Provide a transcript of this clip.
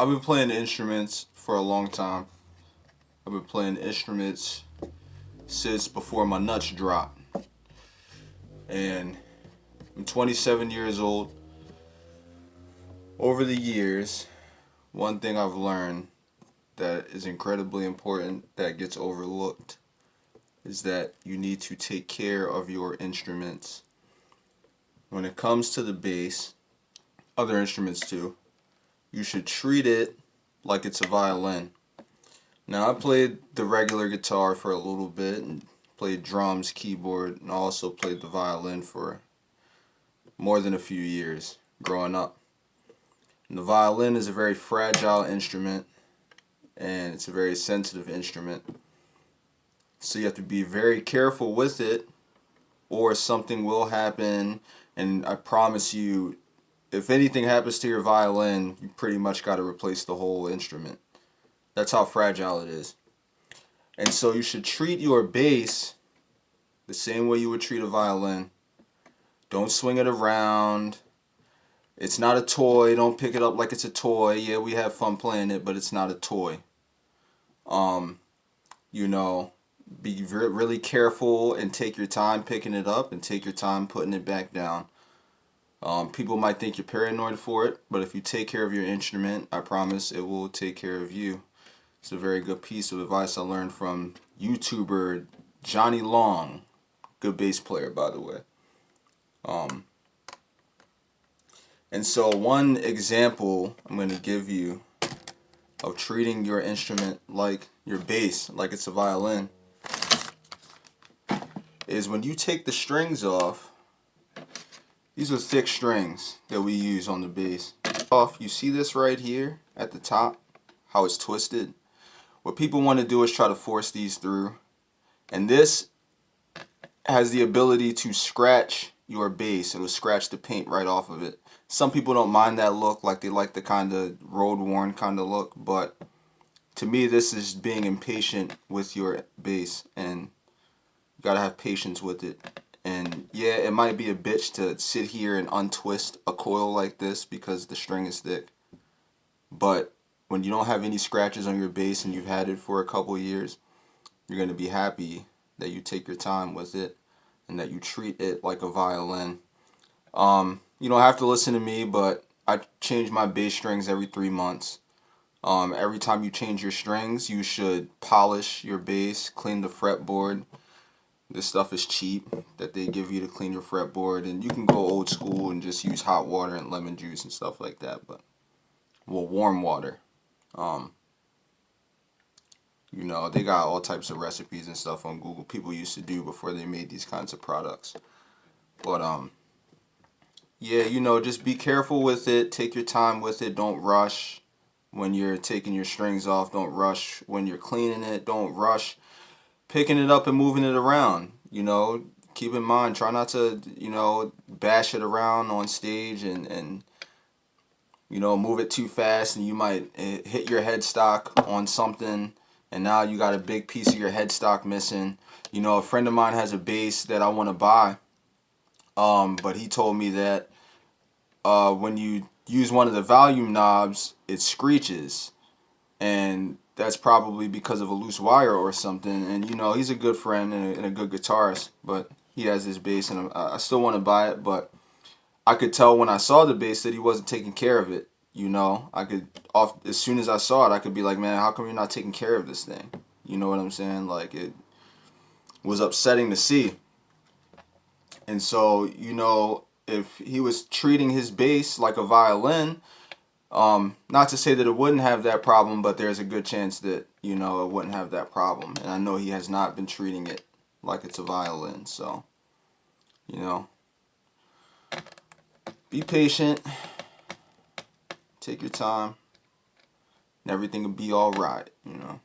I've been playing instruments for a long time. I've been playing instruments since before my nuts dropped. And I'm 27 years old. Over the years, one thing I've learned that is incredibly important that gets overlooked is that you need to take care of your instruments. When it comes to the bass, other instruments too, you should treat it like it's a violin. Now, I played the regular guitar for a little bit and played drums, keyboard, and also played the violin for more than a few years growing up. And the violin is a very fragile instrument and it's a very sensitive instrument. So you have to be very careful with it or something will happen, and I promise you, if anything happens to your violin, you pretty much got to replace the whole instrument. That's how fragile it is. And so you should treat your bass the same way you would treat a violin. Don't swing it around. It's not a toy. Don't pick it up like it's a toy. Yeah, we have fun playing it, but it's not a toy. You know, be really careful and take your time picking it up and take your time putting it back down. People might think you're paranoid for it, but if you take care of your instrument, I promise it will take care of you. It's a very good piece of advice I learned from YouTuber Johnny Long. Good bass player, by the way. And so one example I'm going to give you of treating your instrument like your bass, like it's a violin, is when you take the strings off. These are thick strings that we use on the bass. You see this right here at the top, how it's twisted? What people want to do is try to force these through. And this has the ability to scratch your bass. It'll scratch the paint right off of it. Some people don't mind that look, like they like the kind of road-worn kind of look. But to me, this is being impatient with your bass. And you gotta have patience with it. And yeah, it might be a bitch to sit here and untwist a coil like this because the string is thick. But when you don't have any scratches on your bass and you've had it for a couple years, you're going to be happy that you take your time with it and that you treat it like a violin. You don't have to listen to me, but I change my bass strings every 3 months. Every time you change your strings, you should polish your bass, clean the fretboard. This stuff is cheap that they give you to clean your fretboard, and you can go old school and just use hot water and lemon juice and stuff like that, but well, warm water. You know, they got all types of recipes and stuff on Google people used to do before they made these kinds of products. But yeah, you know, just be careful with it, take your time with it, don't rush when you're taking your strings off, don't rush when you're cleaning it, don't rush picking it up and moving it around. You know, keep in mind, try not to, you know, bash it around on stage and you know, move it too fast and you might hit your headstock on something and now you got a big piece of your headstock missing. You know, a friend of mine has a bass that I want to buy, but he told me that when you use one of the volume knobs, it screeches, and that's probably because of a loose wire or something. And you know, he's a good friend and a good guitarist, but he has this bass and I still want to buy it, but I could tell when I saw the bass that he wasn't taking care of it. You know, I could, as soon as I saw it, I could be like, man, how come you're not taking care of this thing? You know what I'm saying? Like, it was upsetting to see. And so, you know, if he was treating his bass like a violin, not to say that it wouldn't have that problem, but there's a good chance that, you know, it wouldn't have that problem. And I know he has not been treating it like it's a violin. So, you know, be patient, take your time, and everything will be all right, you know.